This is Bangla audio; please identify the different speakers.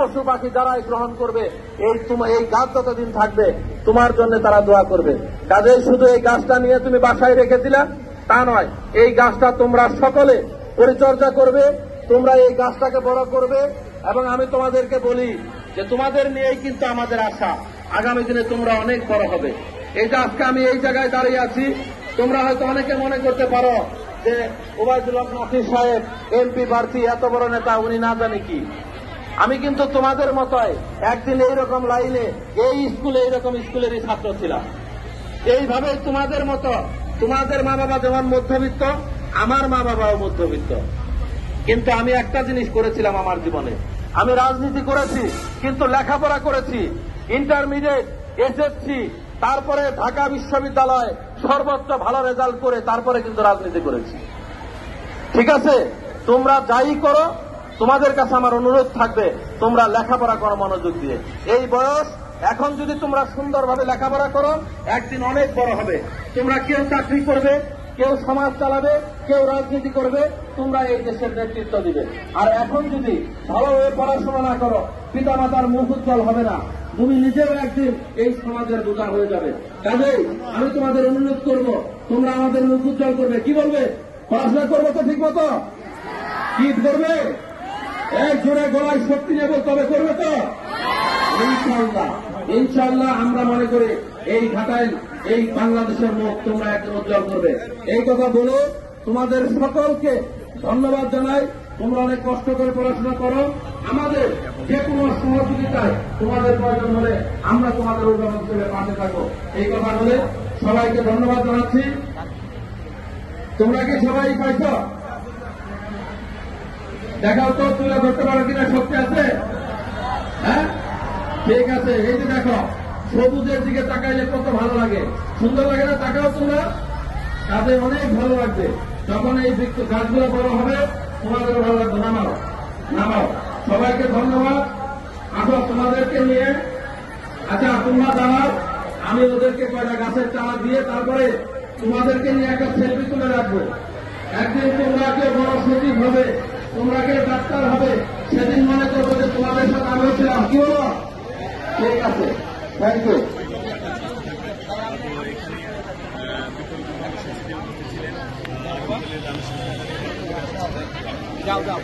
Speaker 1: পশু পাখি যারাই গ্রহণ করবে এই গাছ যতদিন থাকবে তোমার জন্য তারা দোয়া করবে। কাজেই শুধু এই গাছটা নিয়ে তুমি বাসায় রেখে দিলা তা নয়, এই গাছটা তোমরা সকলে পরিচর্যা করবে, তোমরা এই গাছটাকে বড় করবে। এবং আমি তোমাদেরকে বলি যে তোমাদের নিয়েই কিন্তু আমাদের আশা, আগামী দিনে তোমরা অনেক বড় হবে। এই যে আজকে আমি এই জায়গায় দাঁড়িয়ে আছি, তোমরা হয়তো অনেকে মনে করতে পারো যে ওবায়দুল হক নাসির সাহেব এমপি প্রার্থী, এত বড় নেতা, উনি না জানে কি। আমি কিন্তু তোমাদের মতোই একদিন এইরকম লাইনে এই স্কুলে এইরকম স্কুলেরই ছাত্র ছিলাম। এইভাবে তোমাদের মতো, তোমাদের মা বাবা যেমন মধ্যবিত্ত, আমার মা বাবাও মধ্যবিত্ত। কিন্তু আমি একটা জিনিস করেছিলাম আমার জীবনে, আমি রাজনীতি করেছি, কিন্তু লেখাপড়া করেছি, ইন্টারমিডিয়েট, এসএসসি, তারপরে ঢাকা বিশ্ববিদ্যালয় সর্বোচ্চ ভালো রেজাল্ট করে তারপরে কিন্তু রাজনীতি করেছি। ঠিক আছে, তোমরা যাই করো, তোমাদের কাছে আমার অনুরোধ থাকবে তোমরা লেখাপড়া করো মনোযোগ দিয়ে। এই বয়স, এখন যদি তোমরা সুন্দরভাবে লেখাপড়া করো, একদিন অনেক বড় হবে। তোমরা কেউ চাকরি করবে, কেউ সমাজ চালাবে, কেউ রাজনীতি করবে, তোমরা এই দেশের নেতৃত্ব দিবে। আর এখন যদি ভালোভাবে পড়াশোনা না করো, পিতা মাতার মুখ উজ্জ্বল হবে না, তুমি নিজেও একদিন এই সমাজের বোঝা হয়ে যাবে। কাজেই আমি তোমাদের অনুরোধ করব, তোমরা আমাদের মুখ উজ্জ্বল করবে। কি বলবে? পড়াশোনা করবো তো ঠিক মতো? কি করবে? এক জোরে গলায় শক্তি নেব, তবে করবে তো ইনশাআল্লাহ। ইনশাআল্লাহ আমরা মনে করি এই ঘাটাইল, এই বাংলাদেশের মুখ তোমরা একদম উজ্জ্বল করবে। এই কথা বলে তোমাদের সকলকে ধন্যবাদ জানাই। তোমরা অনেক কষ্ট করে পড়াশোনা করো, আমাদের যে কোনো সহযোগিতায় তোমাদের প্রয়োজন হলে আমরা তোমাদের অভিভাবক হিসেবে পাশে থাকবো। এই কথা বলে সবাইকে ধন্যবাদ জানাচ্ছি। তোমরা কি সবাই পাইছ? দেখাও তো, তুলে ধরতে পারো কিনা, শক্তি আছে? হ্যাঁ, ঠিক আছে। এই যে দেখো, সবুজের দিকে তাকাইলে কত ভালো লাগে, সুন্দর লাগে না? তাকাও তোমরা, তাদের অনেক ভালো লাগবে। যখন এই গাছগুলো বড় হবে তোমাদের ভালো লাগবে। নামাও নামাও। সবাইকে ধন্যবাদ। আসো তোমাদেরকে নিয়ে, আচ্ছা তোমরা দাঁড়াও, আমি ওদেরকে কয়টা গাছের চারা দিয়ে তারপরে তোমাদেরকে নিয়ে একটা সেলফি তুলে রাখবো। একদিন তোমরা কেউ বড় সচিব হবে, তোমরা কেউ ডাক্তার হবে, সেদিন মনে করবো যে তোমাদের সাথে আমি ছিলাম। কি হলো? ঠিক আছে, থ্যাংক ইউ। যাও যাও